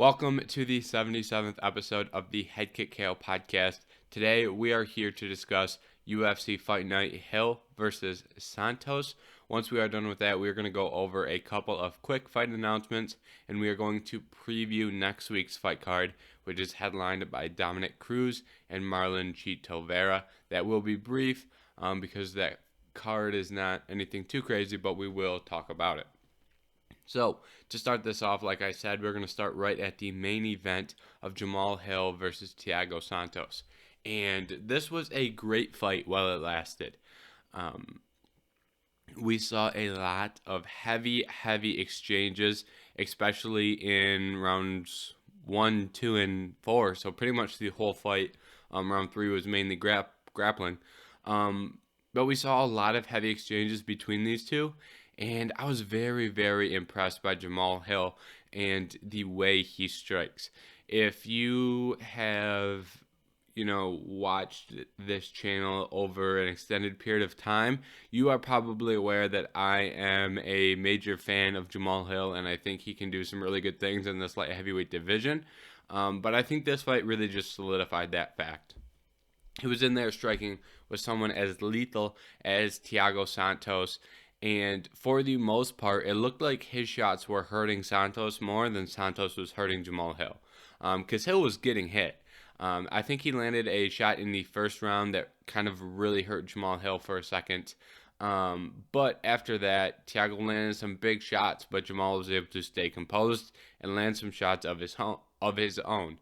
Welcome to the 77th episode of the Head Kick KO podcast. Today we are here to discuss UFC Fight Night Hill versus Santos. Once we are done with that, we are going to go over a couple of quick fight announcements, and we are going to preview next week's fight card, which is headlined by Cruz and Marlon Chito Vera. That will be brief because that card is not anything too crazy, but we will talk about it. So, to start this off, like I said, we're going to start right at the main event of Jamahal Hill versus Thiago Santos. And this was a great fight while it lasted. We saw a lot of heavy exchanges, especially in rounds 1, 2, and 4. So pretty much the whole fight. Round 3 was mainly grappling. But we saw a lot of heavy exchanges between these two. And I was very impressed by Jamahal Hill and the way he strikes. If you have, watched this channel over an extended period of time, you are probably aware that I am a major fan of Jamahal Hill, and I think he can do some really good things in this light heavyweight division. But I think this fight really just solidified that fact. He was in there striking with someone as lethal as Thiago Santos. And for the most part, it looked like his shots were hurting Santos more than Santos was hurting Jamahal Hill. Because Hill was getting hit. I think he landed a shot in the first round that kind of really hurt Jamahal Hill for a second. But after that, Thiago landed some big shots, but Jamahal was able to stay composed and land some shots of his own.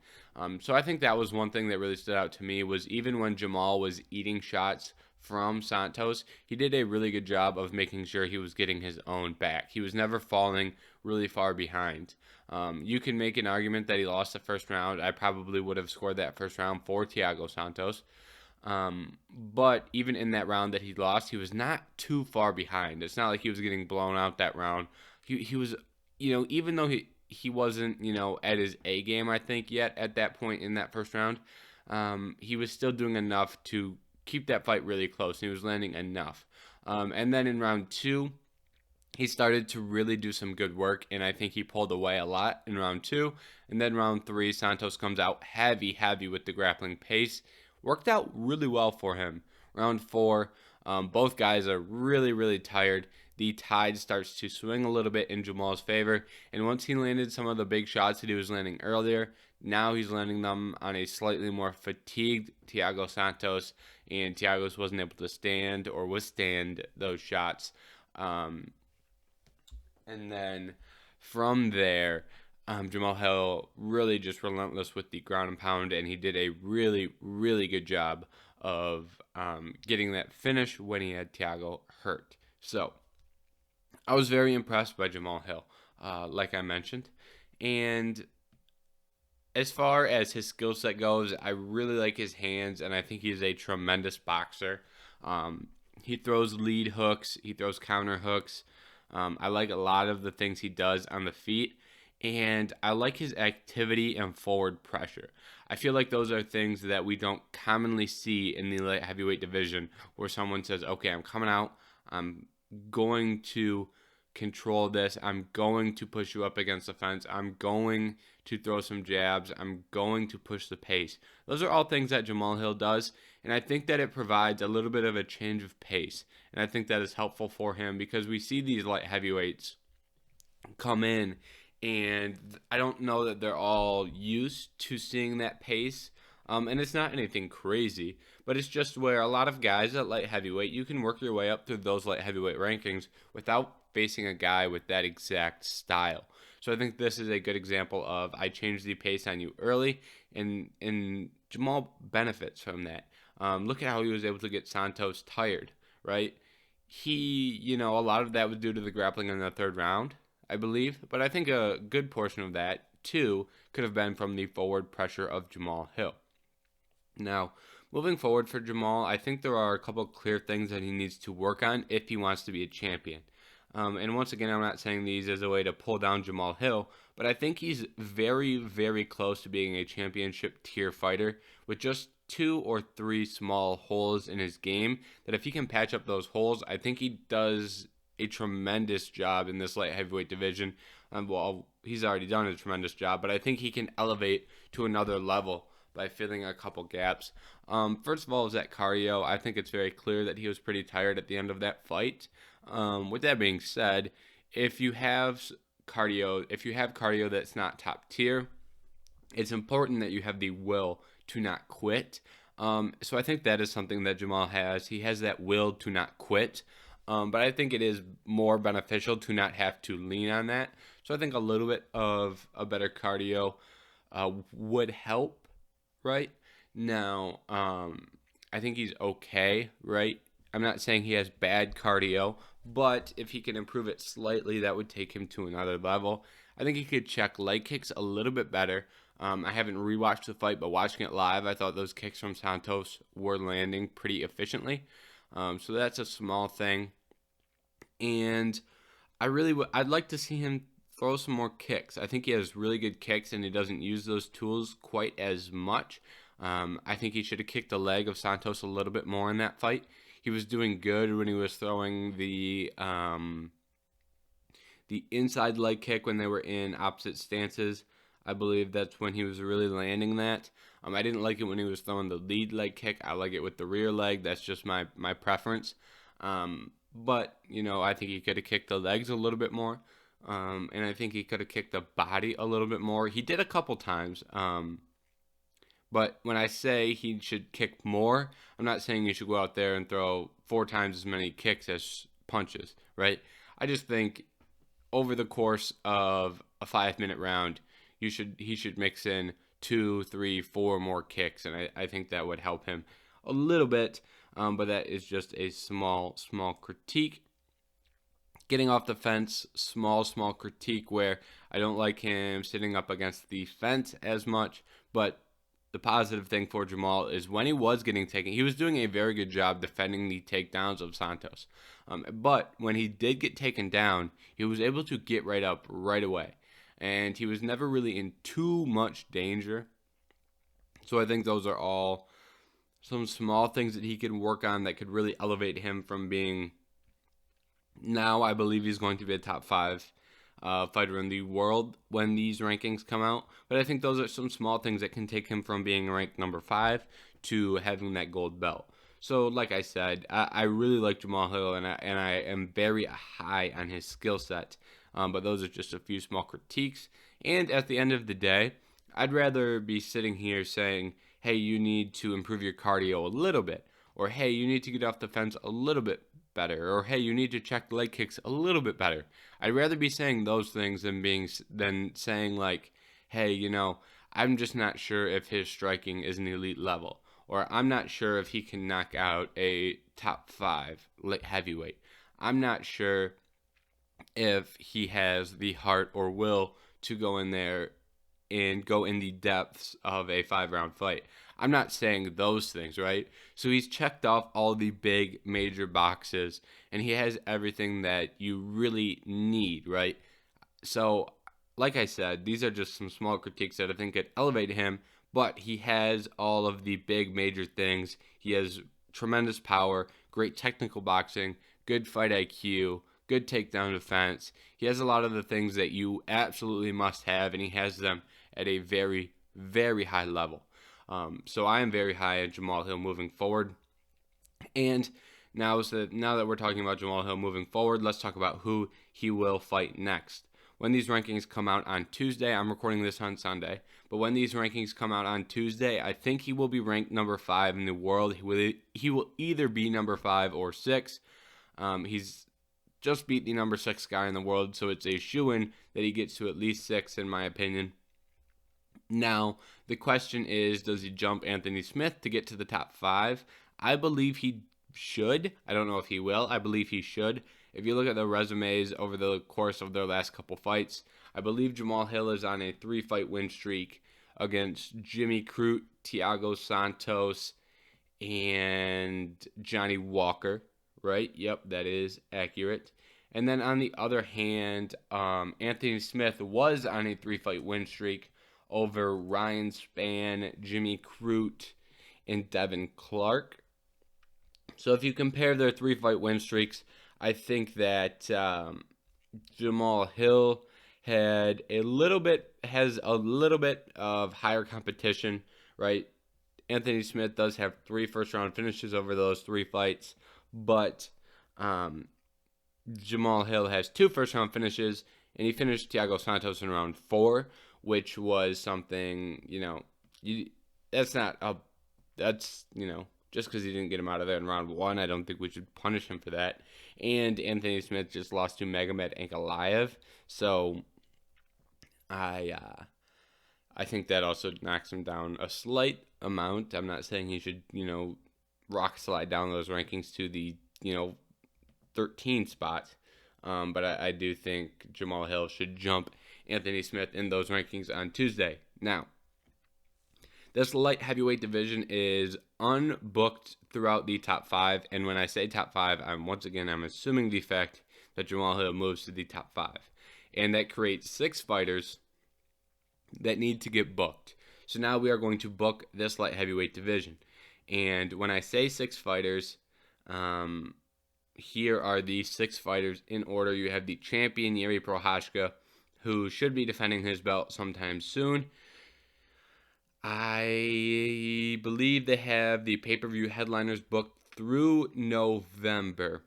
So I think that was one thing that really stood out to me, was even when Jamahal was eating shots from Santos, he did a really good job of making sure he was getting his own back. He was never falling really far behind. You can make an argument that he lost the first round. I probably would have scored that first round for Thiago Santos. But even in that round that he lost, he was not too far behind. It's not like he was getting blown out that round. He was, even though he wasn't, at his A game, I think, yet at that point in that first round, he was still doing enough to keep that fight really close, and he was landing enough. And then in round 2, he started to really do some good work, and I think he pulled away a lot in round 2. And then round 3, Santos comes out heavy with the grappling pace. Worked out really well for him. Round 4, both guys are really tired. The tide starts to swing a little bit in Jamahal's favor, and once he landed some of the big shots that he was landing earlier, now he's landing them on a slightly more fatigued Thiago Santos, and Thiago wasn't able to stand or withstand those shots. And then from there, Jamahal Hill really just relentless with the ground and pound, and he did a really good job of getting that finish when he had Thiago hurt. So I was very impressed by Jamahal Hill, like I mentioned. And as far as his skill set goes, I really like his hands, and I think he's a tremendous boxer. He throws lead hooks. He throws counter hooks. I like a lot of the things he does on the feet, and I like his activity and forward pressure. I feel like those are things that we don't commonly see in the light heavyweight division, where someone says, okay, I'm coming out, I'm going to control this, I'm going to push you up against the fence, I'm going to throw some jabs, I'm going to push the pace. Those are all things that Jamahal Hill does, and I think that it provides a little bit of a change of pace, and I think that is helpful for him, because we see these light heavyweights come in, and I don't know that they're all used to seeing that pace. And it's not anything crazy, but it's just where a lot of guys at light heavyweight, you can work your way up through those light heavyweight rankings without facing a guy with that exact style. So I think this is a good example of, I changed the pace on you early, and Jamahal benefits from that. Look at how he was able to get Santos tired, right? He, a lot of that was due to the grappling in the third round, I believe, but I think a good portion of that, too, could have been from the forward pressure of Jamahal Hill. Now, moving forward for Jamahal, I think there are a couple clear things that he needs to work on if he wants to be a champion. And once again, I'm not saying these as a way to pull down Jamahal Hill, but I think he's very close to being a championship tier fighter with just 2 or 3 small holes in his game, that if he can patch up those holes, I think he does a tremendous job in this light heavyweight division. Well, he's already done a tremendous job, but I think he can elevate to another level by filling a couple gaps. First of all, is that cardio. I think it's very clear that he was pretty tired at the end of that fight. With that being said, if you have cardio that's not top tier, it's important that you have the will to not quit. So I think that is something that Jamahal has. He has that will to not quit. But I think it is more beneficial to not have to lean on that. So I think a little bit of a better cardio would help, right? Now, I think he's okay, right? I'm not saying he has bad cardio, but if he can improve it slightly, that would take him to another level. I think he could check leg kicks a little bit better. I haven't rewatched the fight, but watching it live, I thought those kicks from Santos were landing pretty efficiently. So that's a small thing. And I'd like to see him throw some more kicks. I think he has really good kicks, and he doesn't use those tools quite as much. I think he should have kicked the leg of Santos a little bit more in that fight. He was doing good when he was throwing the inside leg kick when they were in opposite stances. I believe that's when he was really landing that. I didn't like it when he was throwing the lead leg kick. I like it with the rear leg. That's just my preference. But, I think he could have kicked the legs a little bit more. And I think he could have kicked the body a little bit more. He did a couple times. But when I say he should kick more, I'm not saying you should go out there and throw 4 times as many kicks as punches, right? I just think over the course of a 5-minute round, he should mix in 2, 3, 4 more kicks, and I think that would help him a little bit. But that is just a small critique. Getting off the fence, small critique where I don't like him sitting up against the fence as much, but the positive thing for Jamahal is when he was getting taken, he was doing a very good job defending the takedowns of Santos. But when he did get taken down, he was able to get right up right away. And he was never really in too much danger. So I think those are all some small things that he can work on that could really elevate him from being, now I believe he's going to be a top 5 fighter in the world when these rankings come out. But I think those are some small things that can take him from being ranked number 5 to having that gold belt. So like I said, I really like Jamahal Hill, and I am very high on his skill set. But those are just a few small critiques. And at the end of the day, I'd rather be sitting here saying, hey, you need to improve your cardio a little bit, or hey, you need to get off the fence a little bit better, or hey, you need to check leg kicks a little bit better. I'd rather be saying those things than saying like, hey, I'm just not sure if his striking is an elite level, or I'm not sure if he can knock out a top 5 heavyweight. I'm not sure if he has the heart or will to go in there and go in the depths of a 5-round fight. I'm not saying those things, right? So he's checked off all the big major boxes, and he has everything that you really need, right? So, like I said, these are just some small critiques that I think could elevate him, but he has all of the big major things. He has tremendous power, great technical boxing, good fight IQ, good takedown defense. He has a lot of the things that you absolutely must have, and he has them at a very, very high level. So I am very high on Jamahal Hill moving forward. And now that we're talking about Jamahal Hill moving forward, let's talk about who he will fight next. When these rankings come out on Tuesday, I'm recording this on Sunday, but when these rankings come out on Tuesday, I think he will be ranked number 5 in the world. He will either be number 5 or 6. He's just beat the number 6 guy in the world, so it's a shoo-in that he gets to at least 6, in my opinion. Now, the question is, does he jump Anthony Smith to get to the top 5? I believe he should. I don't know if he will. I believe he should. If you look at the resumes over the course of their last couple fights, I believe Jamahal Hill is on a 3-fight win streak against Jimmy Cruz, Thiago Santos, and Johnny Walker, right? Yep, that is accurate. And then on the other hand, Anthony Smith was on a 3-fight win streak over Ryan Spann, Jimmy Crute, and Devin Clark. So if you compare their 3-fight win streaks, I think that Jamahal Hill has a little bit of higher competition, right? Anthony Smith does have 3 first-round finishes over those 3 fights, but Jamahal Hill has 2 first-round finishes, and he finished Thiago Santos in round 4, which was something, that's not a, that's, just because he didn't get him out of there in round 1, I don't think we should punish him for that. And Anthony Smith just lost to Magomed Ankalaev, so I think that also knocks him down a slight amount. I'm not saying he should, rock slide down those rankings to the, 13 spot. But I do think Jamahal Hill should jump Anthony Smith in those rankings on Tuesday. Now, this light heavyweight division is unbooked throughout the top 5. And when I say top 5, I'm assuming the fact that Jamahal Hill moves to the top 5. And that creates 6 fighters that need to get booked. So now we are going to book this light heavyweight division. And when I say 6 fighters, here are the 6 fighters in order. You have the champion Yuri Prochazka, who should be defending his belt sometime soon. I believe they have the pay-per-view headliners booked through November.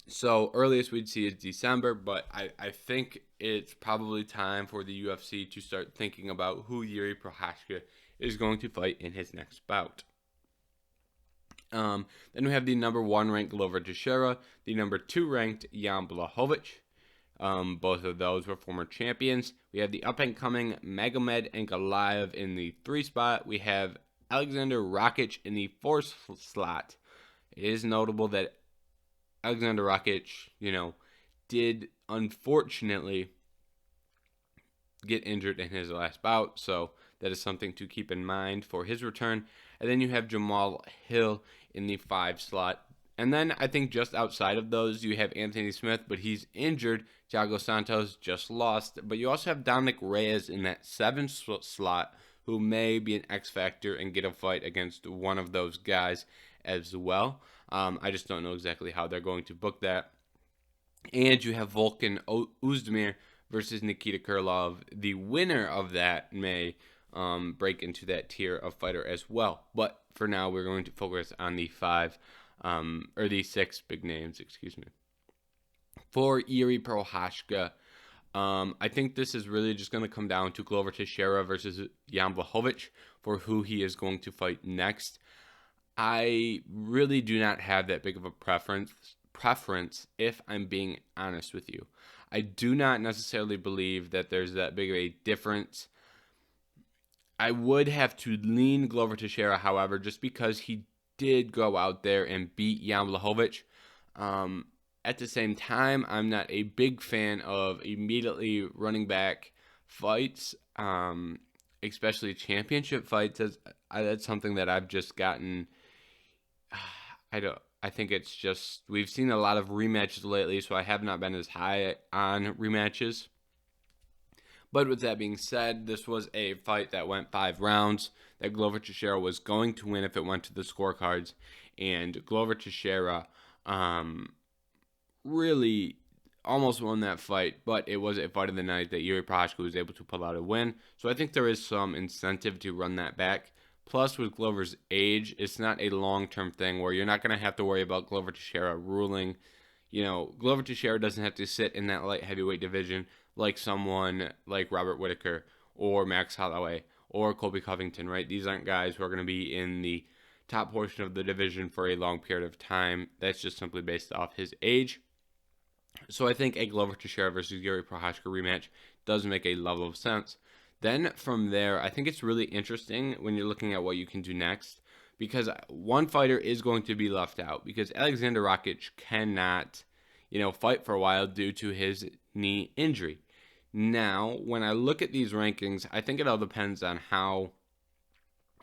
So earliest we'd see is December, but I think it's probably time for the UFC to start thinking about who Yuri Prochazka is going to fight in his next bout. Then we have the number 1 ranked Glover Teixeira, the number 2 ranked Jan Blachowicz. Both of those were former champions. We have the up-and-coming Magomed Ankalaev in the 3 spot. We have Alexander Rakic in the 4 slot. It is notable that Alexander Rakic, did unfortunately get injured in his last bout, so that is something to keep in mind for his return. And then you have Jamahal Hill in the 5 slot. And then I think just outside of those, you have Anthony Smith, but he's injured. Thiago Santos just lost. But you also have Dominic Reyes in that 7 slot, who may be an X factor and get a fight against one of those guys as well. I just don't know exactly how they're going to book that. And you have Volkan Oezdemir versus Nikita Krylov. The winner of that may break into that tier of fighter as well. But for now, we're going to focus on the 6 big names, For Yuri Prochazka, I think this is really just going to come down to Glover Teixeira versus Jan Blachowicz for who he is going to fight next. I really do not have that big of a preference if I'm being honest with you. I do not necessarily believe that there's that big of a difference. I would have to lean Glover Teixeira, however, just because he did go out there and beat Jan Blachowicz. At the same time, I'm not a big fan of immediately running back fights, especially championship fights. That's something that I've just gotten. I think it's just we've seen a lot of rematches lately, so I have not been as high on rematches. But with that being said, this was a fight that went 5 rounds that Glover Teixeira was going to win if it went to the scorecards. And Glover Teixeira really almost won that fight, but it was a fight of the night that Yuri Prochazka was able to pull out a win. So I think there is some incentive to run that back. Plus, with Glover's age, it's not a long-term thing where you're not going to have to worry about Glover Teixeira ruling. Glover Teixeira doesn't have to sit in that light heavyweight division like someone like Robert Whittaker or Max Holloway or Colby Covington, right? These aren't guys who are going to be in the top portion of the division for a long period of time. That's just simply based off his age. So I think a Glover Teixeira versus Yuri Prochazka rematch does make a level of sense. Then from there, I think it's really interesting when you're looking at what you can do next, because one fighter is going to be left out, because Alexander Rakic cannot, fight for a while due to his knee injury. Now, when I look at these rankings, I think it all depends on how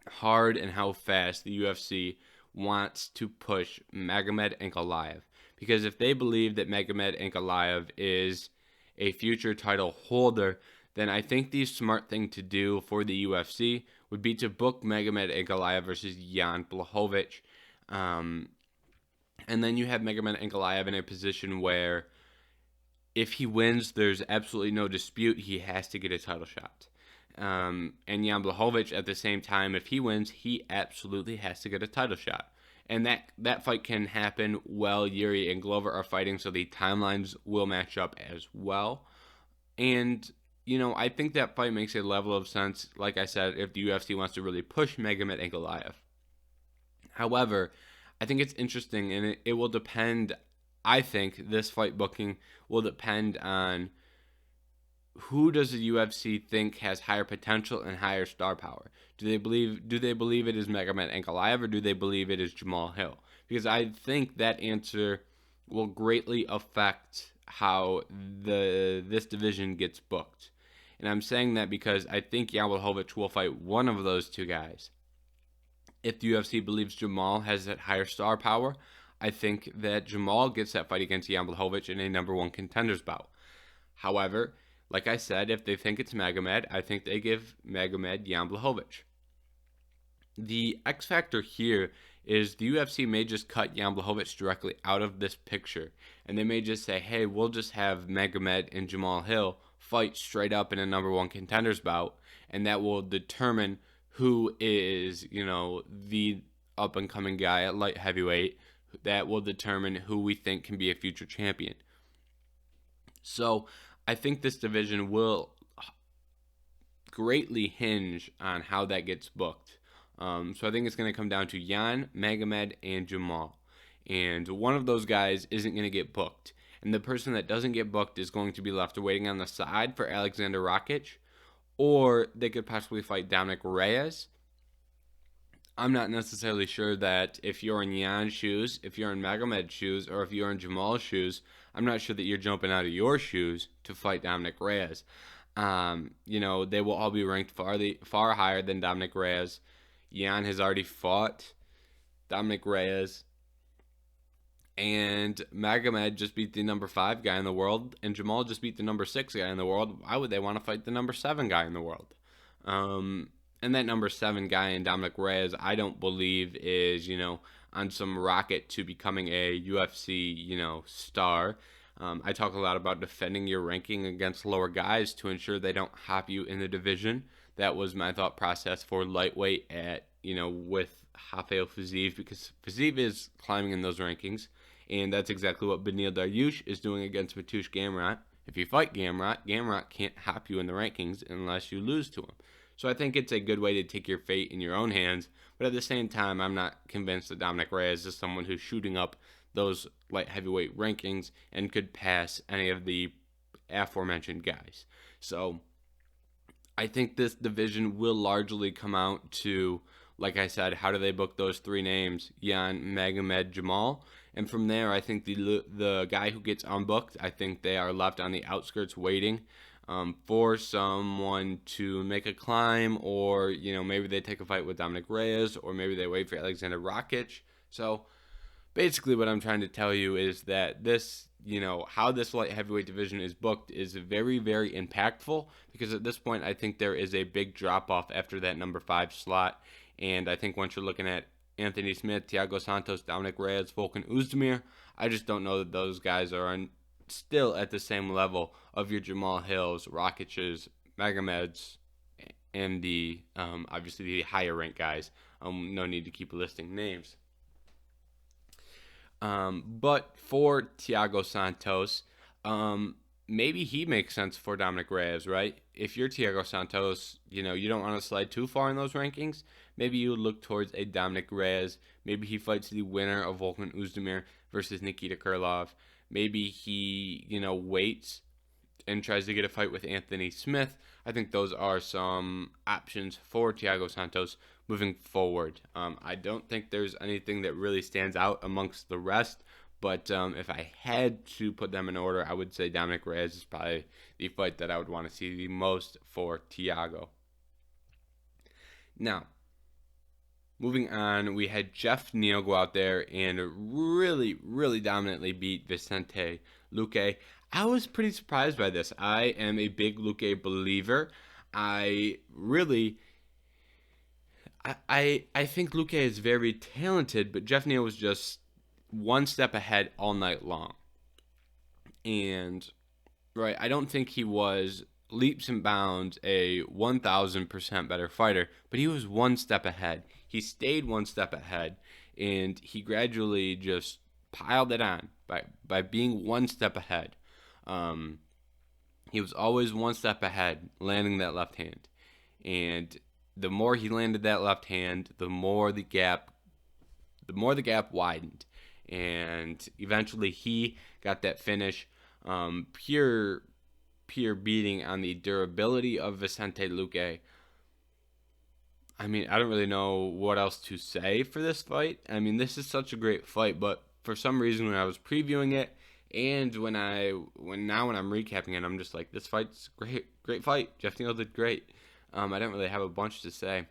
hard and how fast the UFC wants to push Magomed Ankalaev. Because if they believe that Magomed Ankalaev is a future title holder, then I think the smart thing to do for the UFC would be to book Magomed Ankalaev versus Jan Blachowicz. And then you have Magomed Ankalaev in a position where if he wins, there's absolutely no dispute he has to get a title shot. And Jan Blachowicz, at the same time, if he wins, he absolutely has to get a title shot. And that fight can happen while Yuri and Glover are fighting, so the timelines will match up as well. And, I think that fight makes a level of sense, like I said, if the UFC wants to really push Magomed and Goliath. However, I think it's interesting, and it will depend. I think this fight booking will depend on who does the UFC think has higher potential and higher star power. Do they believe it is Magomed Ankalaev, or do they believe it is Jamahal Hill? Because I think that answer will greatly affect how this division gets booked. And I'm saying that because I think Jan Blachowicz will fight one of those two guys. If the UFC believes Jamahal has that higher star power, I think that Jamahal gets that fight against Jan Blachowicz in a number one contenders bout. However, like I said, if they think it's Magomed, I think they give Magomed Jan Blachowicz. The X factor here is the UFC may just cut Jan Blachowicz directly out of this picture, and they may just say, hey, we'll just have Magomed and Jamahal Hill fight straight up in a number one contenders bout, and that will determine who is, the up-and-coming guy at light heavyweight. That will determine who we think can be a future champion. So I think this division will greatly hinge on how that gets booked. So I think it's going to come down to Jan, Magomed, and Jamahal. And one of those guys isn't going to get booked. And the person that doesn't get booked is going to be left waiting on the side for Alexander Rakic. Or they could possibly fight Dominic Reyes. I'm not necessarily sure that if you're in Jan's shoes, if you're in Magomed's shoes, or if you're in Jamal's shoes, I'm not sure that you're jumping out of your shoes to fight Dominic Reyes. They will all be ranked far higher than Dominic Reyes. Jan has already fought Dominic Reyes. And Magomed just beat the number 5 guy in the world, and Jamahal just beat the number 6 guy in the world. Why would they want to fight the number 7 guy in the world? And that number 7 guy in Dominic Reyes, I don't believe is, on some rocket to becoming a UFC, star. I talk a lot about defending your ranking against lower guys to ensure they don't hop you in the division. That was my thought process for lightweight at, with Rafael Fiziev, because Fiziev is climbing in those rankings. And that's exactly what Beneil Dariush is doing against Mateusz Gamrot. If you fight Gamrot can't hop you in the rankings unless you lose to him. So I think it's a good way to take your fate in your own hands. But at the same time, I'm not convinced that Dominic Reyes is someone who's shooting up those light heavyweight rankings and could pass any of the aforementioned guys. So I think this division will largely come out to, like I said, how do they book those 3 names, Jan, Magomed, Jamahal? And from there, I think the guy who gets unbooked, I think they are left on the outskirts waiting for someone to make a climb, or, maybe they take a fight with Dominic Reyes, or maybe they wait for Alexander Rakic. So basically what I'm trying to tell you is that this, how this light heavyweight division is booked is very, very impactful, because at this point, I think there is a big drop-off after that number 5 slot. And I think once you're looking at Anthony Smith, Thiago Santos, Dominic Reyes, Volkan Oezdemir, I just don't know that those guys are still at the same level of your Jamahal Hills, Rakic's, Magomed's, and the obviously the higher ranked guys. No need to keep listing names. But for Thiago Santos, maybe he makes sense for Dominic Reyes, right? If you're Thiago Santos, you don't want to slide too far in those rankings. Maybe you would look towards a Dominic Reyes. Maybe he fights the winner of Volkan Oezdemir versus Nikita Krylov. Maybe he, waits and tries to get a fight with Anthony Smith. I think those are some options for Thiago Santos moving forward. I don't think there's anything that really stands out amongst the rest. But if I had to put them in order, I would say Dominic Reyes is probably the fight that I would want to see the most for Thiago. Now, moving on, we had Jeff Neal go out there and really, really dominantly beat Vicente Luque. I was pretty surprised by this. I am a big Luque believer. I think Luque is very talented, but Jeff Neal was just one step ahead all night long. And right? I don't think he was leaps and bounds a 1000% better fighter, but he was one step ahead. He stayed one step ahead, and he gradually just piled it on by being one step ahead. Um, he was always one step ahead, landing that left hand, and the more he landed that left hand, the more the gap widened, and eventually he got that finish. Pure beating on the durability of Vicente Luque. I mean, I don't really know what else to say for this fight. I mean, this is such a great fight, but for some reason when I was previewing it and when I'm recapping it, I'm just like, this fight's great, great fight. Jeff Neal did great. I didn't really have a bunch to say.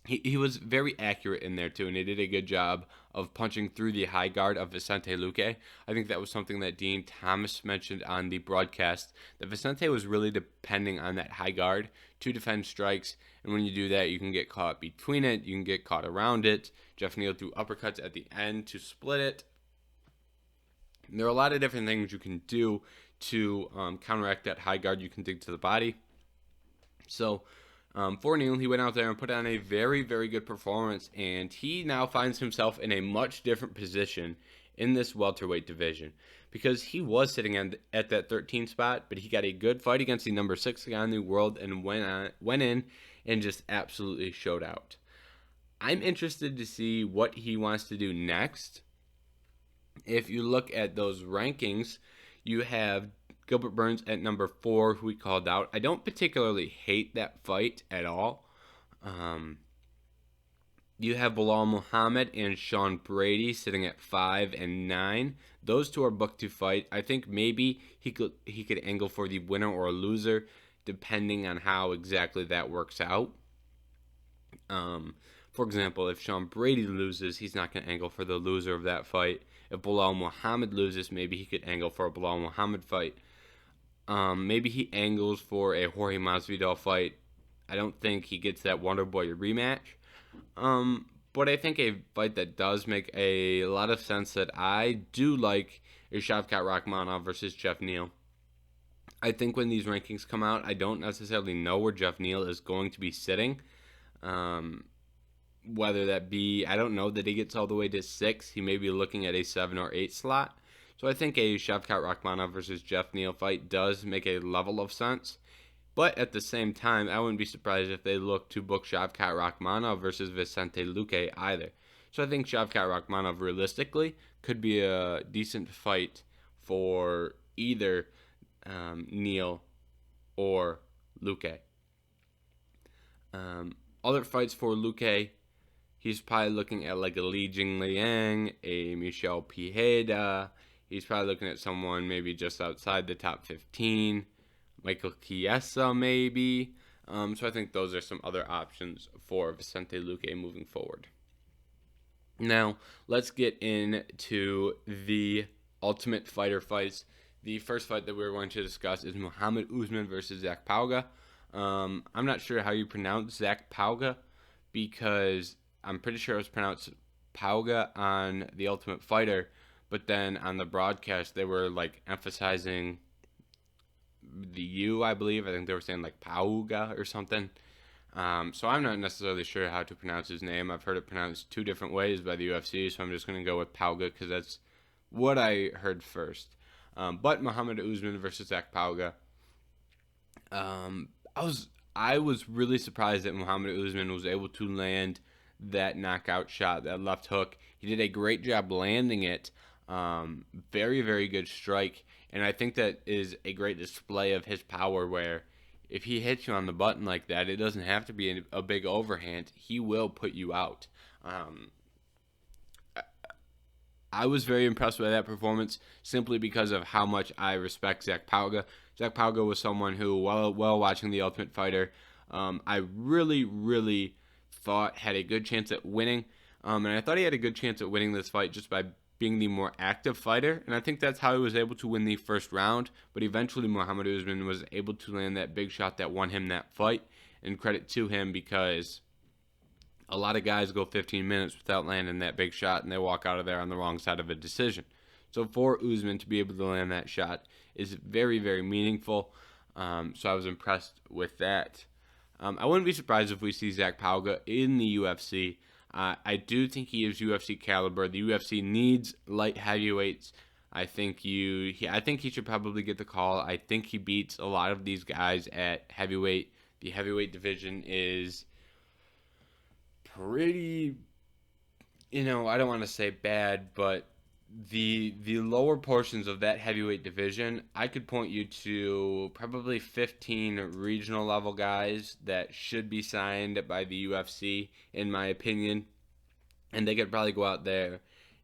He was very accurate in there too, and he did a good job of punching through the high guard of Vicente Luque. I think that was something that Dean Thomas mentioned on the broadcast, that Vicente was really depending on that high guard to defend strikes, and when you do that, you can get caught between it, you can get caught around it. Jeff Neal threw uppercuts at the end to split it. There are a lot of different things you can do to counteract that high guard you can dig to the body. So for Neal, he went out there and put on a very, very good performance, and he now finds himself in a much different position in this welterweight division, because he was sitting at that 13 spot, but he got a good fight against the number 6 guy in the world and went in and just absolutely showed out. I'm interested to see what he wants to do next. If you look at those rankings, you have Gilbert Burns at number 4, who we called out. I don't particularly hate that fight at all. You have Bilal Muhammad and Sean Brady sitting at 5 and 9. Those two are booked to fight. I think maybe he could angle for the winner or loser, depending on how exactly that works out. For example, if Sean Brady loses, he's not going to angle for the loser of that fight. If Bilal Muhammad loses, maybe he could angle for a Bilal Muhammad fight. Maybe he angles for a Jorge Masvidal fight. I don't think he gets that Wonder Boy rematch. But I think a fight that does make a lot of sense that I do like is Shavkat Rakhmonov versus Jeff Neal. I think when these rankings come out, I don't necessarily know where Jeff Neal is going to be sitting. Whether that be, I don't know that he gets all the way to 6. He may be looking at a 7 or 8 slot. So I think a Shavkat Rakhmonov versus Jeff Neal fight does make a level of sense. But at the same time, I wouldn't be surprised if they look to book Shavkat Rakhmonov versus Vicente Luque either. So I think Shavkat Rakhmonov realistically could be a decent fight for either Neal or Luque. Other fights for Luque, he's probably looking at like a Li Jingliang, a Michel Pieda. He's probably looking at someone maybe just outside the top 15. Michael Chiesa maybe. So I think those are some other options for Vicente Luque moving forward. Now, let's get into the Ultimate Fighter fights. The first fight that we're going to discuss is Muhammad Usman versus Zach Pauga. I'm not sure how you pronounce Zach Pauga, because I'm pretty sure it was pronounced Pauga on the Ultimate Fighter, but then on the broadcast they were like emphasizing the U, I believe. I think they were saying like Pauga or something. So I'm not necessarily sure how to pronounce his name. I've heard it pronounced 2 different ways by the UFC, so I'm just going to go with Pauga because that's what I heard first. But Muhammad Usman versus Zach Pauga. I was really surprised that Muhammad Usman was able to land that knockout shot, that left hook. He did a great job landing it. Very, very good strike. And I think that is a great display of his power, where if he hits you on the button like that, it doesn't have to be a big overhand. He will put you out. I was very impressed by that performance simply because of how much I respect Zach Pauga. Zach Pauga was someone who, while watching The Ultimate Fighter, I really, really thought had a good chance at winning. And I thought he had a good chance at winning this fight just by being the more active fighter. And I think that's how he was able to win the first round. But eventually Muhammad Usman was able to land that big shot that won him that fight. And credit to him, because a lot of guys go 15 minutes without landing that big shot, and they walk out of there on the wrong side of a decision. So for Usman to be able to land that shot is very, very meaningful. So I was impressed with that. I wouldn't be surprised if we see Zach Pauga in the UFC. I do think he is UFC caliber. The UFC needs light heavyweights. I think he should probably get the call. I think he beats a lot of these guys at heavyweight. The heavyweight division is pretty, I don't want to say bad, but the lower portions of that heavyweight division, I could point you to probably 15 regional level guys that should be signed by the UFC, in my opinion, and they could probably go out there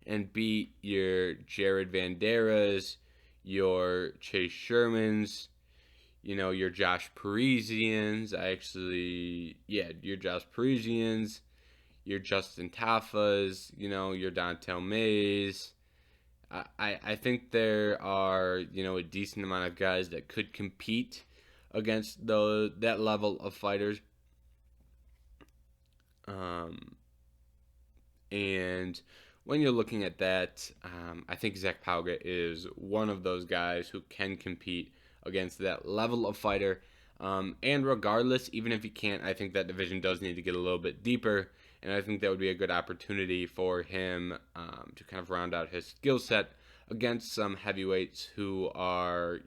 and beat your Jared Vanderas, your Chase Shermans, your Josh Parisians. Your Josh Parisians, your Justin Tafas, your Dontel Mays. I think there are, a decent amount of guys that could compete against that level of fighters. And when you're looking at that, I think Zach Pauga is one of those guys who can compete against that level of fighter. And regardless, even if he can't, I think that division does need to get a little bit deeper. And I think that would be a good opportunity for him to kind of round out his skill set against some heavyweights who are,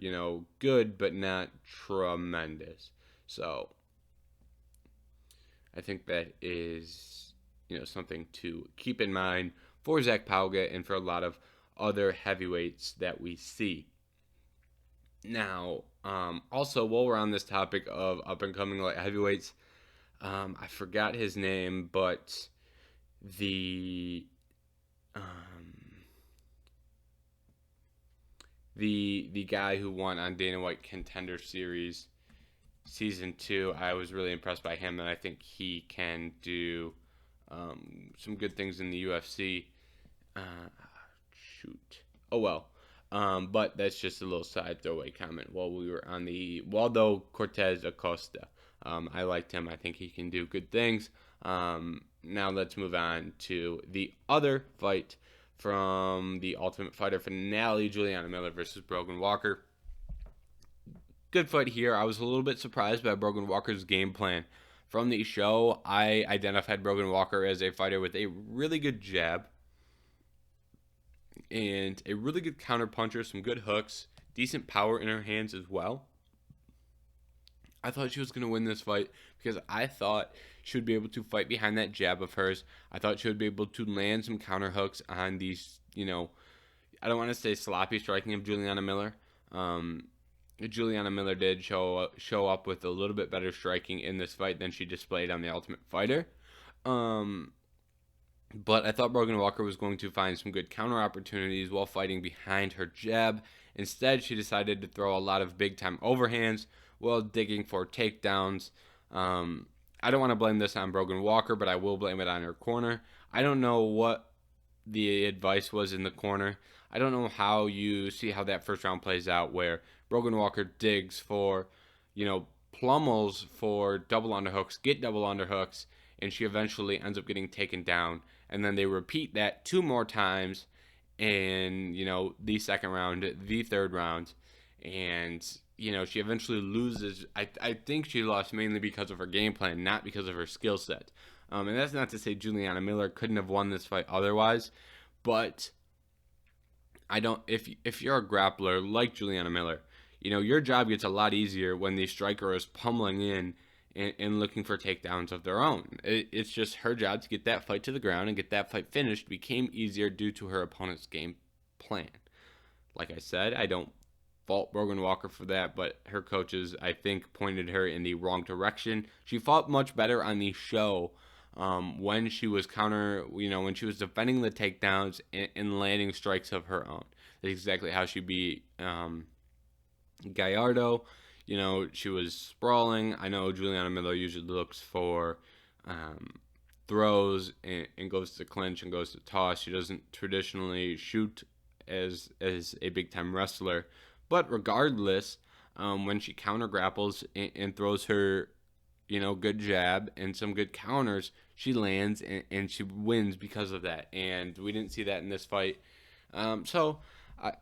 good but not tremendous. So I think that is, something to keep in mind for Zach Pauga and for a lot of other heavyweights that we see. Now, also, while we're on this topic of up-and-coming light heavyweights, I forgot his name, but the guy who won on Dana White Contender Series Season 2, I was really impressed by him, and I think he can do some good things in the UFC. Oh, well. But that's just a little side throwaway comment while we were on the Waldo Cortez Acosta. I liked him. I think he can do good things. Now let's move on to the other fight from the Ultimate Fighter finale, Juliana Miller versus Brogan Walker. Good fight here. I was a little bit surprised by Brogan Walker's game plan. From the show, I identified Brogan Walker as a fighter with a really good jab and a really good counter puncher, some good hooks, decent power in her hands as well. I thought she was going to win this fight because I thought she would be able to fight behind that jab of hers. I thought she would be able to land some counter hooks on these, I don't want to say sloppy striking of Juliana Miller. Juliana Miller did show up with a little bit better striking in this fight than she displayed on The Ultimate Fighter. But I thought Brogan Walker was going to find some good counter opportunities while fighting behind her jab. Instead, she decided to throw a lot of big-time overhands while digging for takedowns. I don't want to blame this on Brogan Walker, but I will blame it on her corner. I don't know what the advice was in the corner. I don't know how you see how that first round plays out where Brogan Walker digs for, plummels for double underhooks, get double underhooks, and she eventually ends up getting taken down. And then they repeat that 2 more times in, the second round, the third round. And, she eventually loses. I think she lost mainly because of her game plan, not because of her skill set. And that's not to say Juliana Miller couldn't have won this fight otherwise. But if you're a grappler like Juliana Miller, your job gets a lot easier when the striker is pummeling in and looking for takedowns of their own. It's just her job to get that fight to the ground and get that fight finished became easier due to her opponent's game plan. Like I said, I don't fault Brogan Walker for that, but her coaches, I think, pointed her in the wrong direction. She fought much better on the show when she was when she was defending the takedowns and landing strikes of her own. That's exactly how she beat Gallardo. She was sprawling. I know Juliana Miller usually looks for throws and goes to clinch and goes to toss. She doesn't traditionally shoot as a big-time wrestler. But regardless, when she counter grapples and throws her, good jab and some good counters, she lands and she wins because of that. And we didn't see that in this fight. So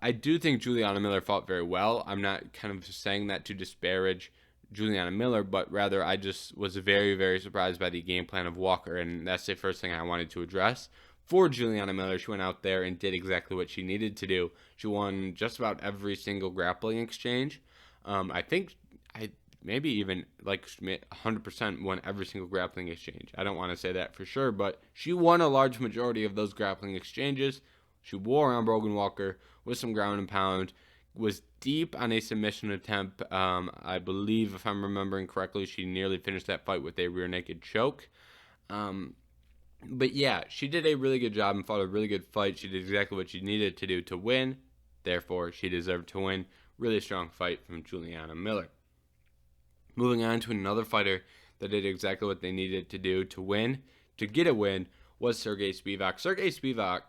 I do think Juliana Miller fought very well. I'm not kind of saying that to disparage Juliana Miller, but rather I just was very, very surprised by the game plan of Walker, and that's the first thing I wanted to address. For Juliana Miller, she went out there and did exactly what she needed to do. She won just about every single grappling exchange. I think I maybe even like 100% won every single grappling exchange. I don't want to say that for sure, but she won a large majority of those grappling exchanges. She wore on Brogan Walker with some ground and pound, was deep on a submission attempt. I believe, if I'm remembering correctly, she nearly finished that fight with a rear naked choke. But yeah, she did a really good job and fought a really good fight. She did exactly what she needed to do to win. Therefore, she deserved to win. Really strong fight from Juliana Miller. Moving on to another fighter that did exactly what they needed to do to win, to get a win, was Sergey Spivak. Sergey Spivak,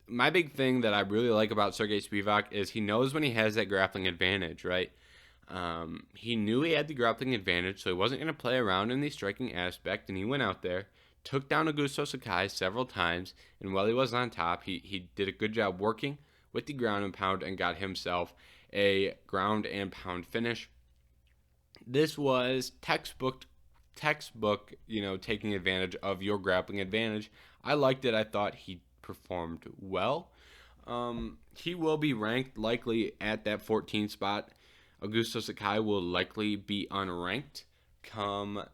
my big thing that I really like about Sergey Spivak is he knows when he has that grappling advantage, right? He knew he had the grappling advantage, so he wasn't going to play around in the striking aspect, and he went out there, took down Augusto Sakai several times, and while he was on top, he did a good job working with the ground and pound and got himself a ground and pound finish. This was textbook, taking advantage of your grappling advantage. I liked it. I thought he performed well. He will be ranked likely at that 14 spot. Augusto Sakai will likely be unranked come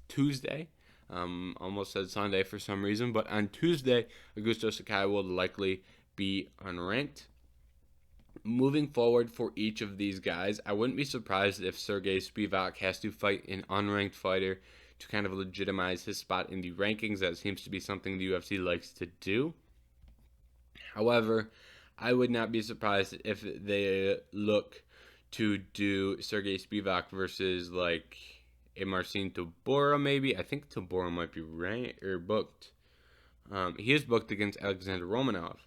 Tuesday. Almost said Sunday for some reason, but on Tuesday, Augusto Sakai will likely be unranked. Moving forward for each of these guys, I wouldn't be surprised if Sergey Spivak has to fight an unranked fighter to kind of legitimize his spot in the rankings. That seems to be something the UFC likes to do. However, I would not be surprised if they look to do Sergey Spivak versus like a Marcin Tybura maybe. I think Tybura might be ranked or booked. He is booked against Alexander Romanov.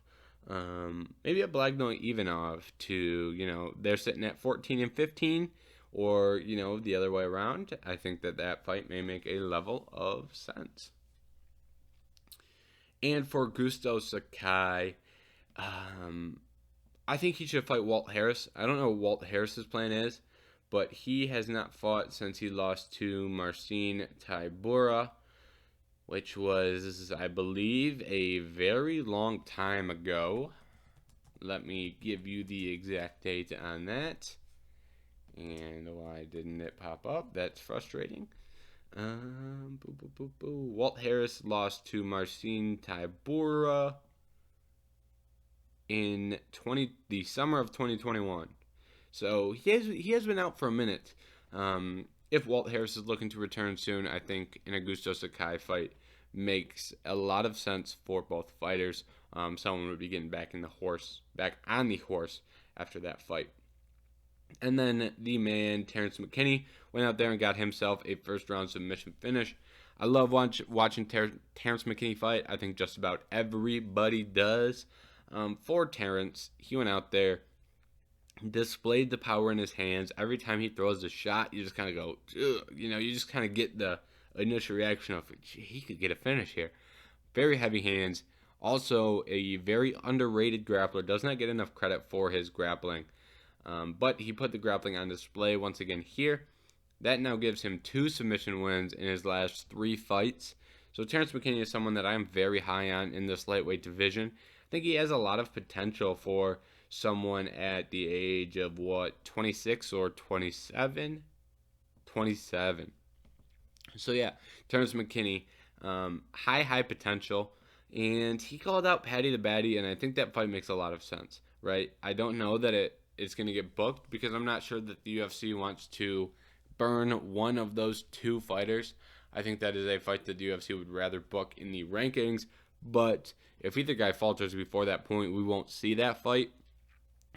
Maybe a Blagno Ivanov to, they're sitting at 14 and 15, or, the other way around. I think that fight may make a level of sense. And for Augusto Sakai, I think he should fight Walt Harris. I don't know what Walt Harris's plan is, but he has not fought since he lost to Marcin Tybura, which was, I believe, a very long time ago. Let me give you the exact date on that. And why didn't it pop up? That's frustrating. Walt Harris lost to Marcin Tybura in the summer of 2021. So he has been out for a minute. If Walt Harris is looking to return soon, I think an Augusto Sakai fight makes a lot of sense for both fighters. Someone would be getting back on the horse after that fight. And then the man, Terrence McKinney, went out there and got himself a first-round submission finish. I love watching Terrence McKinney fight. I think just about everybody does. For Terrence, he went out there, displayed the power in his hands. Every time he throws a shot, you just kind of go, you just kind of get the initial reaction of, he could get a finish here. Very heavy hands. Also, a very underrated grappler. Does not get enough credit for his grappling. But he put the grappling on display once again here. That now gives him 2 submission wins in his last 3 fights. So Terrence McKinney is someone that I'm very high on in this lightweight division. I think he has a lot of potential for someone at the age of 26 or 27? 27. So yeah, Terrence McKinney, high potential, and he called out Paddy the Baddy, and I think that fight makes a lot of sense, right? I don't know that it's going to get booked because I'm not sure that the UFC wants to burn one of those 2 fighters. I think that is a fight that the UFC would rather book in the rankings, but if either guy falters before that point, we won't see that fight.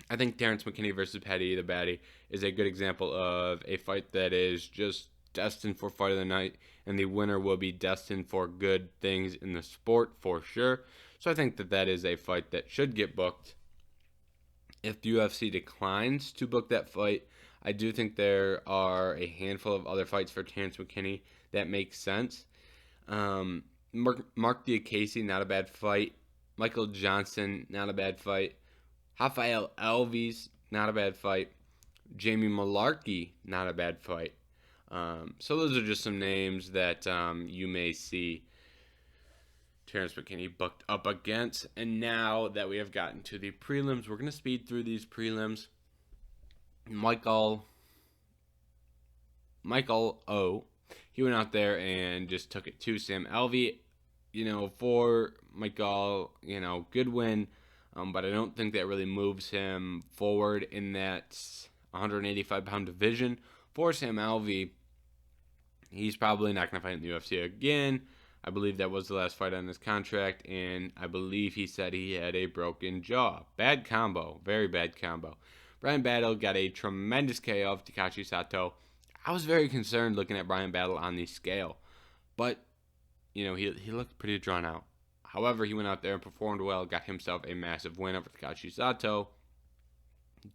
I think Terrence McKinney versus Paddy the Baddy is a good example of a fight that is just destined for fight of the night, and the winner will be destined for good things in the sport for sure. So I think that is a fight that should get booked. If the UFC declines to book that fight, I do think there are a handful of other fights for Terrence McKinney that make sense. Mark Diakese, not a bad fight. Michael Johnson, not a bad fight. Rafael Alves, not a bad fight. Jamie Malarkey, not a bad fight. So those are just some names that you may see Terrence McKinney booked up against. And now that we have gotten to the prelims, we're going to speed through these prelims. Michael O, he went out there and just took it to Sam Alvey. For Michael, good win. But I don't think that really moves him forward in that 185-pound division. For Sam Alvey, he's probably not going to fight in the UFC again. I believe that was the last fight on his contract, and I believe he said he had a broken jaw. Bad combo. Very bad combo. Brian Battle got a tremendous KO of Takashi Sato. I was very concerned looking at Brian Battle on the scale, but, he looked pretty drawn out. However, he went out there and performed well, got himself a massive win over Takashi Sato.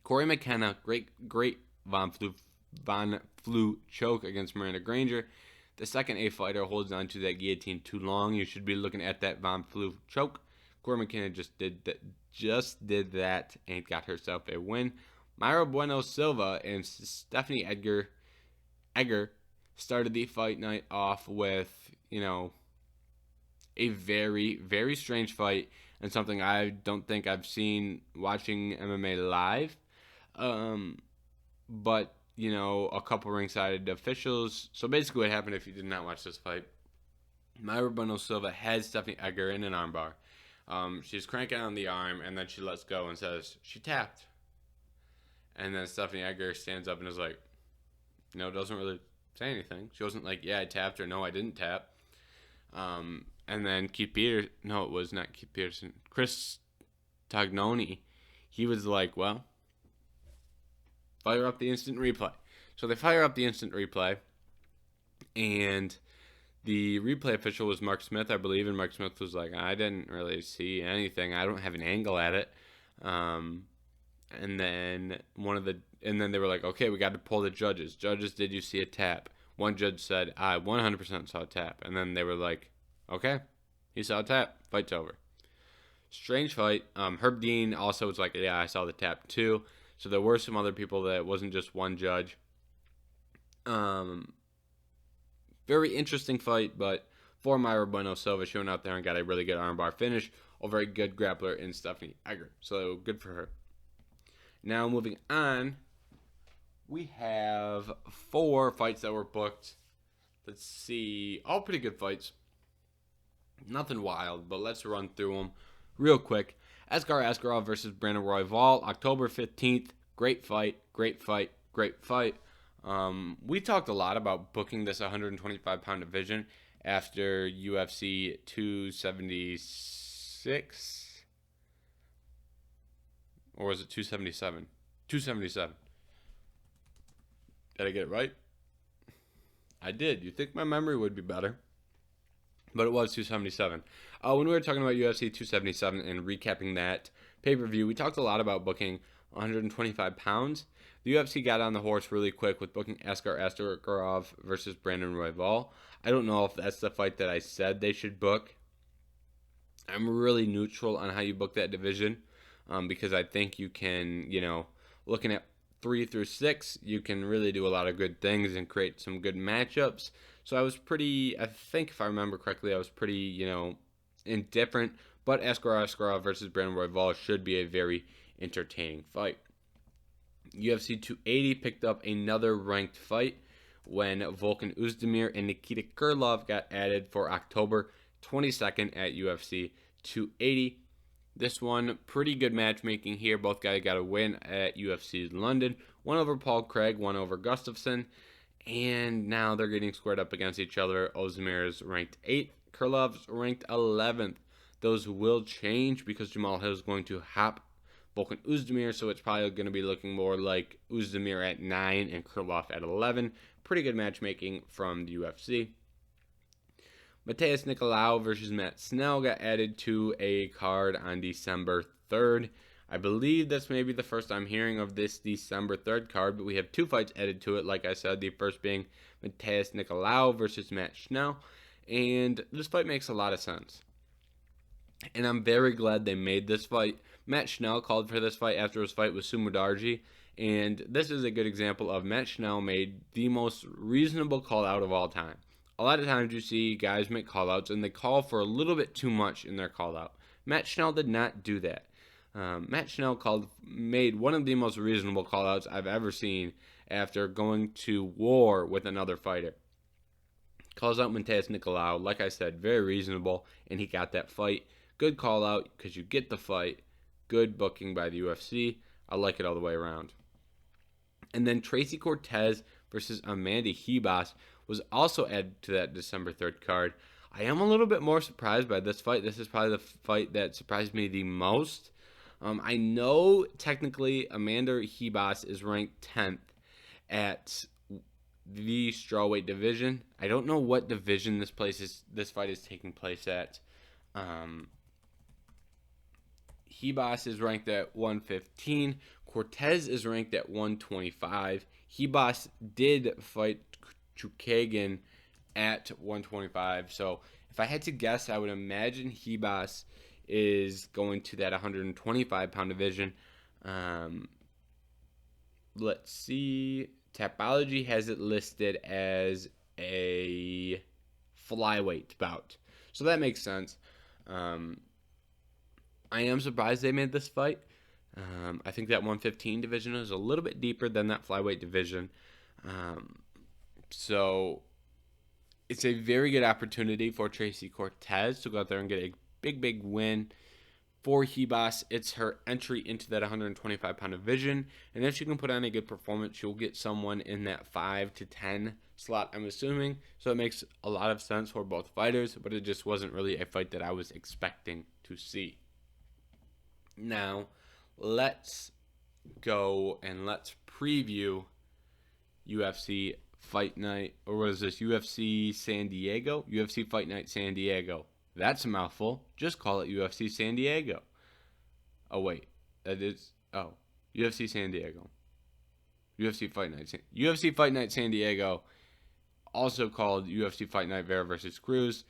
Corey McKenna, great Von Flue choke against Miranda Granger. The second A fighter holds on to that guillotine too long. You should be looking at that Von Flue choke. Corey McKenna just did that and got herself a win. Mayra Bueno Silva and Stephanie Egger started the fight night off with, a very, very strange fight and something I don't think I've seen watching MMA live. But, a couple ringside officials. So basically what happened if you did not watch this fight, Mayra Bueno Silva had Stephanie Egger in an armbar. She's cranking on the arm, and then she lets go and says, she tapped. And then Stephanie Egger stands up and is like, doesn't really say anything. She wasn't like, yeah, I tapped, or no, I didn't tap. And then it was not Keith Peterson, Chris Tagnoni, he was like, well, fire up the instant replay. So they fire up the instant replay, and the replay official was Mark Smith, I believe, and Mark Smith was like, I didn't really see anything. I don't have an angle at it. And then they were like, okay, we got to pull the judges. Judges, did you see a tap? One judge said, I 100% saw a tap. And then they were like, okay, he saw a tap. Fight's over. Strange fight. Herb Dean also was like, yeah, I saw the tap too. So there were some other people that it wasn't just one judge. Very interesting fight, but for Mayra Bueno Silva, she went out there and got a really good armbar finish over a good grappler in Stephanie Egger. So good for her. Now moving on, we have 4 fights that were booked. Let's see, all pretty good fights. Nothing wild, but let's run through them real quick. Askar Askarov versus Brandon Royval, October 15th. Great fight. We talked a lot about booking this 125-pound division after UFC 276. Or was it 277? 277. Did I get it right? I did. You'd think my memory would be better. But it was 277. When we were talking about UFC 277 and recapping that pay-per-view, we talked a lot about booking 125 pounds. The UFC got on the horse really quick with booking Askar Askarov versus Brandon Royval. I don't know if that's the fight that I said they should book. I'm really neutral on how you book that division because I think you can, looking at 3 through 6, you can really do a lot of good things and create some good matchups. So I think if I remember correctly, I was pretty, indifferent. But Askar Askarov versus Brandon Royval should be a very entertaining fight. UFC 280 picked up another ranked fight when Volkan Oezdemir and Nikita Krylov got added for October 22nd at UFC 280. This one, pretty good matchmaking here. Both guys got a win at UFC London. One over Paul Craig, one over Gustafsson. And now they're getting squared up against each other. Oezdemir is ranked 8th. Krylov's ranked 11th. Those will change because Jamahal Hill is going to hop Volkan Oezdemir, so it's probably going to be looking more like Oezdemir at 9 and Krylov at 11. Pretty good matchmaking from the UFC. Mateus Nicolau versus Matt Snell got added to a card on December 3rd. I believe that's maybe the first I'm hearing of this December 3rd card, but we have 2 fights added to it, like I said. The first being Mateus Nicolau versus Matt Snell, and this fight makes a lot of sense. And I'm very glad they made this fight. Matt Schnell called for this fight after his fight with Sumudarji. And this is a good example of Matt Schnell made the most reasonable call out of all time. A lot of times you see guys make call outs and they call for a little bit too much in their call out. Matt Schnell did not do that. Matt Schnell made one of the most reasonable call outs I've ever seen after going to war with another fighter. Calls out Montez Nicolau. Like I said, very reasonable, and he got that fight. Good call out because you get the fight. Good booking by the UFC. I like it all the way around. And then Tracy Cortez versus Amanda Ribas was also added to that December 3rd card. I am a little bit more surprised by this fight. This is probably the fight that surprised me the most. I know technically Amanda Ribas is ranked 10th at the strawweight division. I don't know what division this fight is taking place at. Ribas is ranked at 115. Cortez is ranked at 125. Ribas did fight Chukagan at 125. So if I had to guess, I would imagine Ribas is going to that 125-pound division. Let's see. Tapology has it listed as a flyweight bout. So that makes sense. I am surprised they made this fight. I think that 115 division is a little bit deeper than that flyweight division. So it's a very good opportunity for Tracy Cortez to go out there and get a big win. For Ribas, it's her entry into that 125-pound division. And if she can put on a good performance, she'll get someone in that 5 to 10 slot, I'm assuming. So it makes a lot of sense for both fighters, but it just wasn't really a fight that I was expecting to see. Now, let's go and let's preview UFC Fight Night, or what is this, UFC San Diego? UFC Fight Night San Diego. That's a mouthful. Just call it UFC San Diego. Oh, wait. UFC San Diego. UFC Fight Night San Diego, also called UFC Fight Night Vera versus Cruz.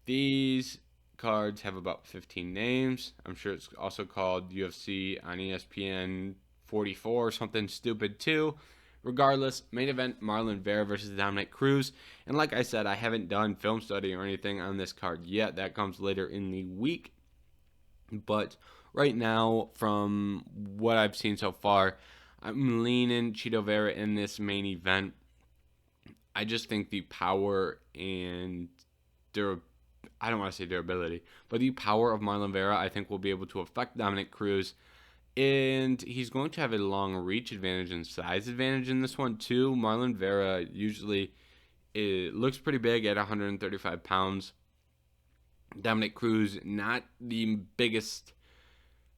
These cards have about 15 names. I'm sure it's also called UFC on ESPN 44 or something stupid too. Regardless, main event, Marlon Vera versus Dominic Cruz. And like I said, I haven't done film study or anything on this card yet. That comes later in the week. But right now, from what I've seen so far, I'm leaning Chito Vera in this main event. I just think the power and I don't want to say durability, but the power of Marlon Vera, I think, will be able to affect Dominic Cruz. And he's going to have a long reach advantage and size advantage in this one, too. Marlon Vera usually looks pretty big at 135 pounds. Dominic Cruz, not the biggest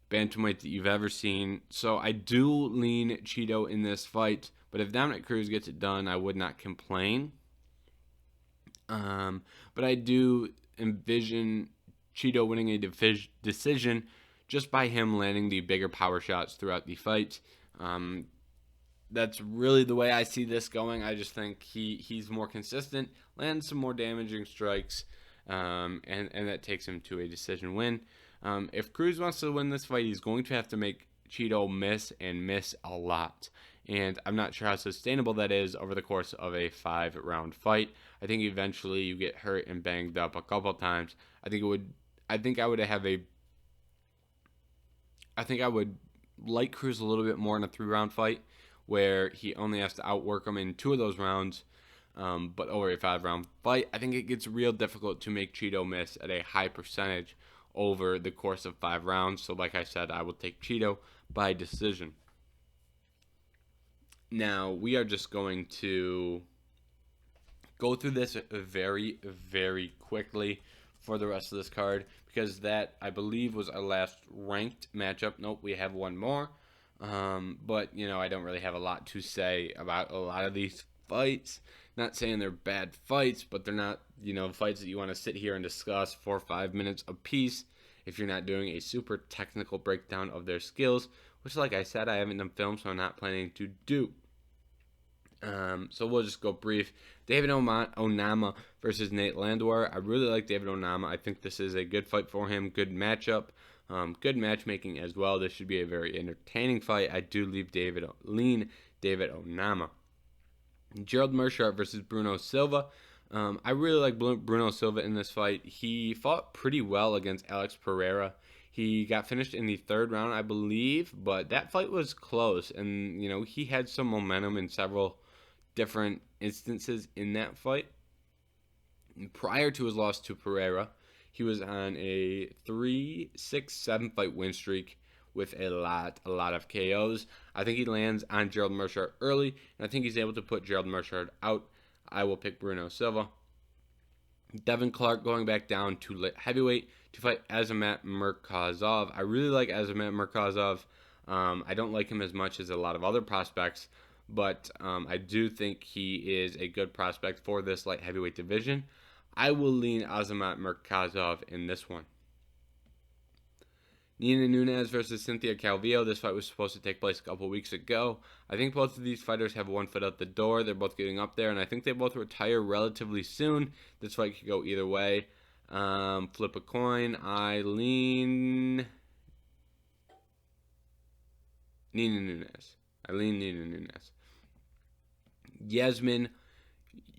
bantamweight that you've ever seen. So I do lean Chito in this fight. But if Dominic Cruz gets it done, I would not complain. But I do envision Chito winning a decision just by him landing the bigger power shots throughout the fight. That's really the way I see this going. I just think he's more consistent, lands some more damaging strikes, and that takes him to a decision win. If Cruz wants to win this fight, he's going to have to make Chito miss a lot. And I'm not sure how sustainable that is over the course of a 5-round fight. I think eventually you get hurt and banged up a couple times. I think I would like Cruz a little bit more in a 3-round fight where he only has to outwork him in 2 of those rounds. But over a 5-round fight, I think it gets real difficult to make Chito miss at a high percentage over the course of 5 rounds. So like I said, I will take Chito by decision. Now, we are just going to go through this very, very quickly for the rest of this card, because that, I believe, was our last ranked matchup. Nope, we have one more. But, I don't really have a lot to say about a lot of these fights. Not saying they're bad fights, but they're not, fights that you want to sit here and discuss for 5 minutes apiece if you're not doing a super technical breakdown of their skills, which, like I said, I haven't done film, so I'm not planning to do. So we'll just go brief. David Onama versus Nate Landwehr. I really like David Onama. I think this is a good fight for him. Good matchup. Good matchmaking as well. This should be a very entertaining fight. I do lean David Onama. Gerald Meerschaert versus Bruno Silva. I really like Bruno Silva in this fight. He fought pretty well against Alex Pereira. He got finished in the third round, I believe, but that fight was close. And, he had some momentum in several different instances in that fight. Prior to his loss to Pereira, he was on a 3-6-7 fight win streak with a lot of KOs. I think he lands on Gerald Meerschaert early, and I think he's able to put Gerald Meerschaert out. I will pick Bruno Silva. Devin Clark going back down to light heavyweight to fight Azamat Murkazov. I really like Azamat Murkazov. I don't like him as much as a lot of other prospects, but I do think he is a good prospect for this light heavyweight division. I will lean Azamat Murkazov in this one. Nina Nunes versus Cynthia Calvillo. This fight was supposed to take place a couple weeks ago. I think both of these fighters have one foot out the door. They're both getting up there, and I think they both retire relatively soon. This fight could go either way. Flip a coin. I lean Nina Nunes. Yasmin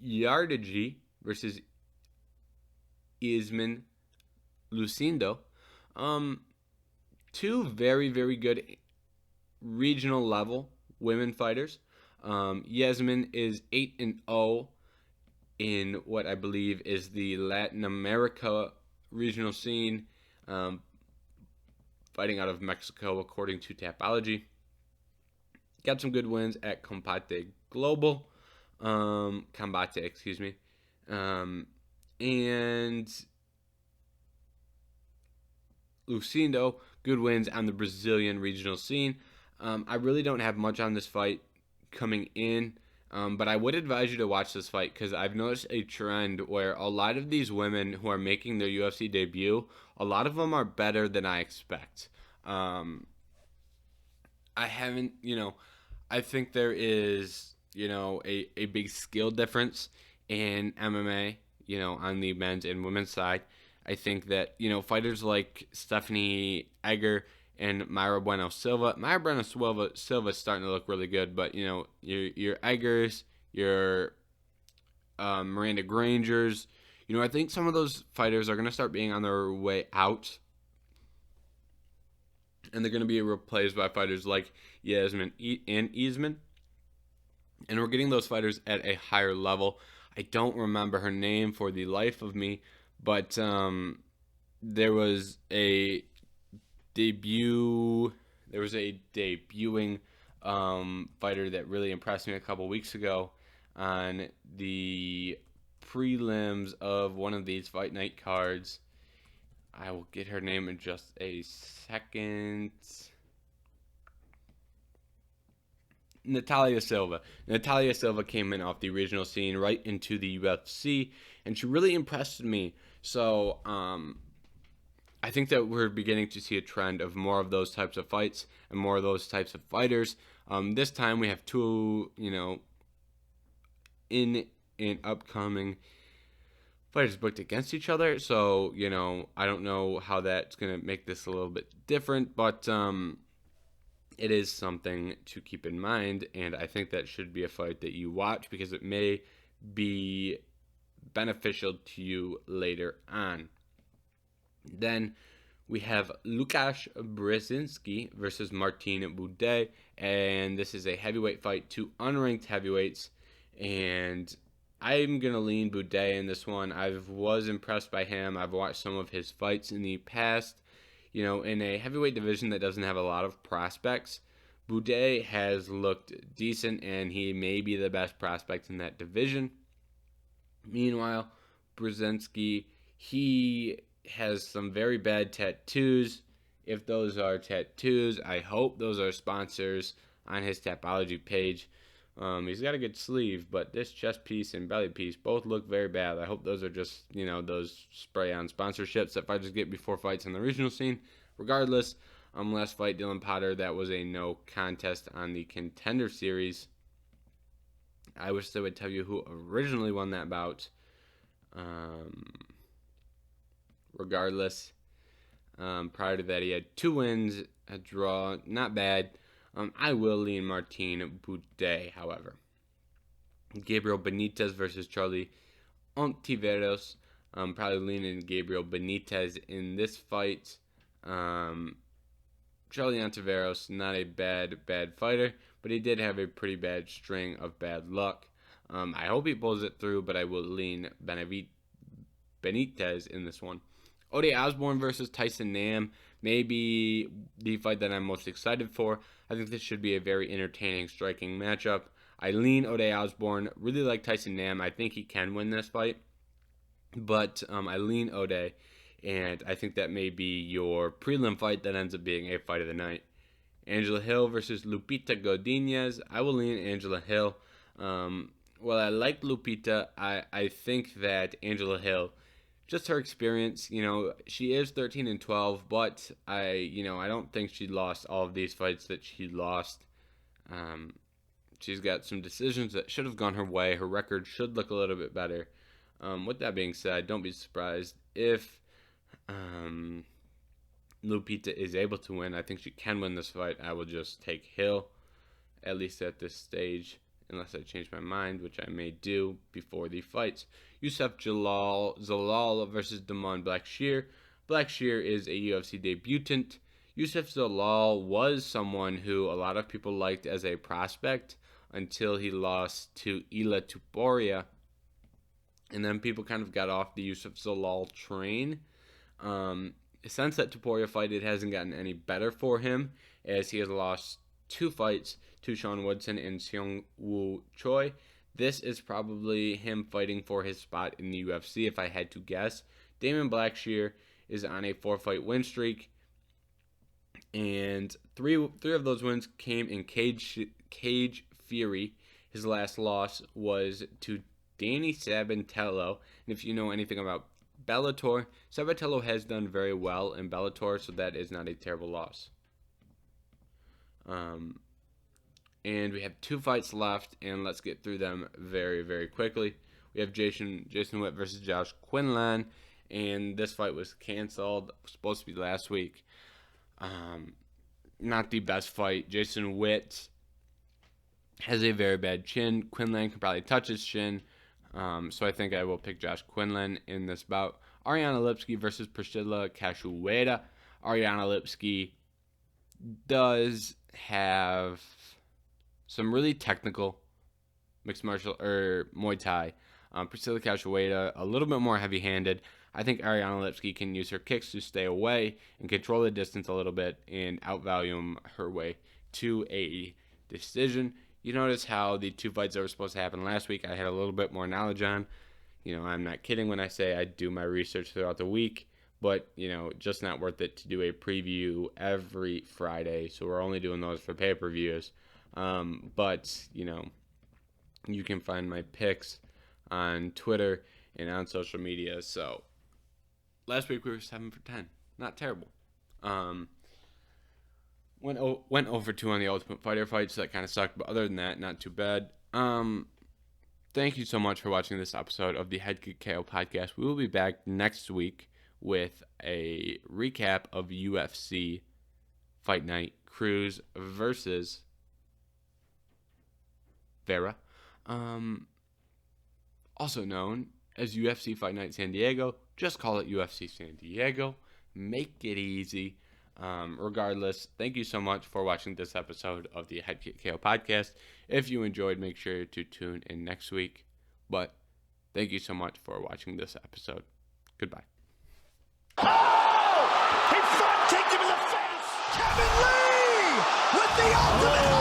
Yardagi versus Isman Lucindo. Two very, very good regional level women fighters. Yasmin is 8-0 in what I believe is the Latin America regional scene, fighting out of Mexico according to Tapology. Got some good wins at Combate, excuse me. And Lucindo, good wins on the Brazilian regional scene. I really don't have much on this fight coming in, but I would advise you to watch this fight because I've noticed a trend where a lot of these women who are making their UFC debut, a lot of them are better than I expect. I think there is, a big skill difference in MMA, on the men's and women's side. I think that, fighters like Stephanie Egger and Mayra Bueno Silva. Mayra Bueno Silva is starting to look really good, but, your Eggers, your Miranda Grangers, I think some of those fighters are going to start being on their way out. And they're going to be replaced by fighters like Yasmin and Isman. And we're getting those fighters at a higher level. I don't remember her name for the life of me, but there was a debuting fighter that really impressed me a couple weeks ago on the prelims of one of these Fight Night cards. I will get her name in just a second. Natalia Silva. Natalia Silva came in off the regional scene right into the UFC, and she really impressed me. So I think that we're beginning to see a trend of more of those types of fights and more of those types of fighters. This time we have two, in upcoming fighters booked against each other. So, I don't know how that's going to make this a little bit different, but it is something to keep in mind, and I think that should be a fight that you watch because it may be beneficial to you later on. Then we have Łukasz Brzezinski versus Martin Buday, and this is a heavyweight fight, two unranked heavyweights, and I'm going to lean Buday in this one. I was impressed by him. I've watched some of his fights in the past. In a heavyweight division that doesn't have a lot of prospects, Buday has looked decent, and he may be the best prospect in that division. Meanwhile, Brzezinski, he has some very bad tattoos. If those are tattoos, I hope those are sponsors on his Tapology page. He's got a good sleeve, but this chest piece and belly piece both look very bad. I hope those are just, those spray-on sponsorships that fighters get before fights on the regional scene. Regardless, last fight, Dylan Potter, that was a no contest on the Contender Series. I wish they would tell you who originally won that bout. Regardless, prior to that, he had 2 wins, a draw, not bad. I will lean Martin Butte, however. Gabriel Benitez versus Charlie Ontiveros. Probably leaning Gabriel Benitez in this fight. Charlie Ontiveros, not a bad fighter, but he did have a pretty bad string of bad luck. I hope he pulls it through, but I will lean Benitez in this one. Ode Osbourne versus Tyson Nam, maybe the fight that I'm most excited for. I think this should be a very entertaining, striking matchup. I lean Ode Osbourne. Really like Tyson Nam. I think he can win this fight. But I lean Ode, and I think that may be your prelim fight that ends up being a fight of the night. Angela Hill versus Lupita Godinez. I will lean Angela Hill. While I like Lupita, I think that Angela Hill, just her experience, she is 13-12, but I don't think she lost all of these fights that she lost. She's got some decisions that should have gone her way. Her record should look a little bit better. With that being said, don't be surprised if Lupita is able to win. I think she can win this fight. I will just take Hill, at least at this stage, unless I change my mind, which I may do before the fights. Youssef Zalal versus Damon Blackshear. Blackshear is a UFC debutant. Youssef Zalal was someone who a lot of people liked as a prospect until he lost to Ila Tuporia. And then people kind of got off the Youssef Zalal train. Since that Tuporia fight, it hasn't gotten any better for him, as he has lost 2 fights to Sean Woodson and Seung Woo Choi. This is probably him fighting for his spot in the UFC, if I had to guess. Damon Blackshear is on a 4-fight win streak, and three of those wins came in Cage Fury. His last loss was to Danny Sabatello, and if you know anything about Bellator, Sabatello has done very well in Bellator, so that is not a terrible loss. And we have 2 fights left, and let's get through them very, very quickly. We have Jason Witt versus Josh Quinlan, and this fight was canceled. It was supposed to be last week. Not the best fight. Jason Witt has a very bad chin. Quinlan can probably touch his chin. So I think I will pick Josh Quinlan in this bout. Ariana Lipski versus Priscilla Cachoeira. Ariana Lipski does have some really technical mixed martial Muay Thai. Priscilla Cachoeira a little bit more heavy-handed. I think Ariana Lipski can use her kicks to stay away and control the distance a little bit and outvalue her way to a decision. You notice how the 2 fights that were supposed to happen last week I had a little bit more knowledge on. I'm not kidding when I say I do my research throughout the week, but, just not worth it to do a preview every Friday. So we're only doing those for pay-per-views. But, you can find my picks on Twitter and on social media. So last week we were 7 for 10. Not terrible. Went over 2 on the Ultimate Fighter fights, so that kind of sucked. But other than that, not too bad. Thank you so much for watching this episode of the Head Kick KO podcast. We will be back next week with a recap of UFC Fight Night, Cruz versus Vera, also known as UFC Fight Night San Diego. Just call it UFC San Diego. Make it easy. Regardless, thank you so much for watching this episode of the Head Kick KO podcast. If you enjoyed, make sure to tune in next week. But thank you so much for watching this episode. Goodbye. Oh! He front kicked him in the face! Kevin Lee with the ultimate